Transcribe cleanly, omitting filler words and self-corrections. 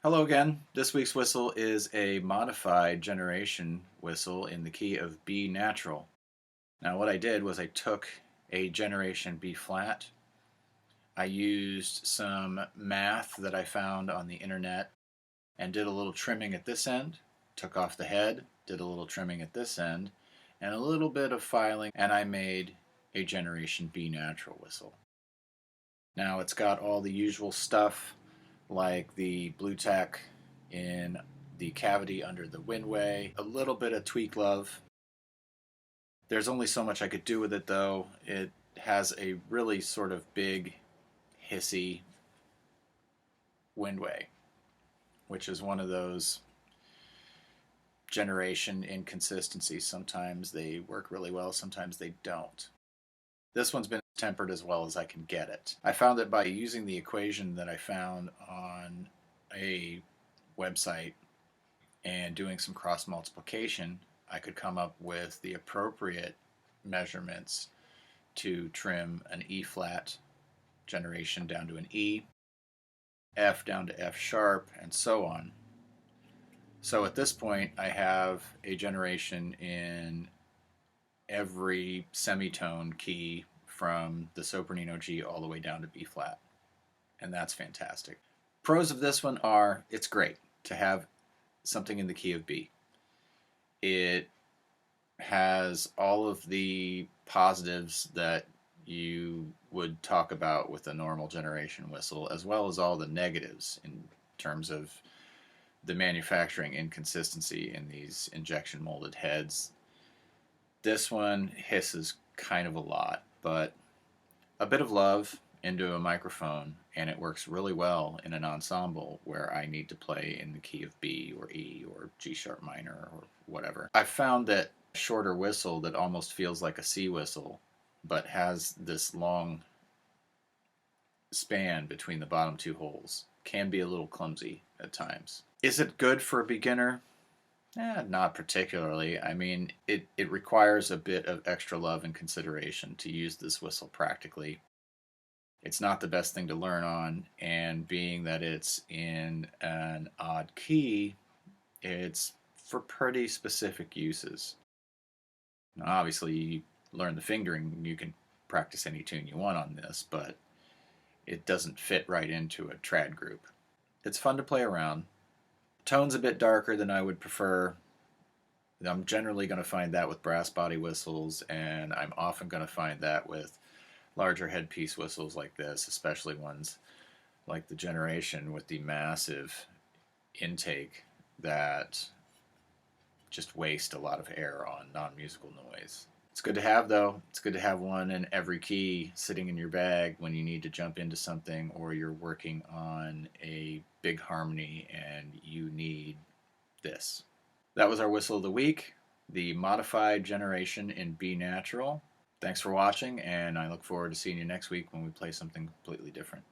Hello again. This week's whistle is a modified generation whistle in the key of B natural. Now what I did was I took a generation B flat. I used some math that I found on the internet and did a little trimming at this end, took off the head, did a little trimming at this end, and a little bit of filing, and I made a generation B natural whistle. Now it's got all the usual stuff like the blue tack in the cavity under the windway, a little bit of tweak love. There's only so much I could do with it though. It has a really sort of big, hissy windway, which is one of those generation inconsistencies. Sometimes they work really well, sometimes they don't. This one's been tempered as well as I can get it. I found that by using the equation that I found on a website and doing some cross multiplication, I could come up with the appropriate measurements to trim an E flat generation down to an E, F down to F sharp, and so on. So at this point I have a generation in every semitone key from the sopranino G all the way down to B flat, and that's fantastic. Pros of this one are it's great to have something in the key of B. It has all of the positives that you would talk about with a normal generation whistle, as well as all the negatives in terms of the manufacturing inconsistency in these injection molded heads. This one hisses kind of a lot, but a bit of love into a microphone and it works really well in an ensemble where I need to play in the key of B or E or G sharp minor or whatever. I've found that a shorter whistle that almost feels like a C whistle but has this long span between the bottom two holes can be a little clumsy at times. Is it good for a beginner? Not particularly. I mean, it requires a bit of extra love and consideration to use this whistle practically. It's not the best thing to learn on, and being that it's in an odd key, it's for pretty specific uses. Now, obviously, you learn the fingering, you can practice any tune you want on this, but it doesn't fit right into a trad group. It's fun to play around. Tone's a bit darker than I would prefer. I'm generally going to find that with brass body whistles, and I'm often going to find that with larger headpiece whistles like this, especially ones like the generation with the massive intake that just waste a lot of air on non-musical noise. It's good to have though. It's good to have one in every key sitting in your bag when you need to jump into something or you're working on a big harmony and you need this. That was our whistle of the week, the modified generation in B natural. Thanks for watching, and I look forward to seeing you next week when we play something completely different.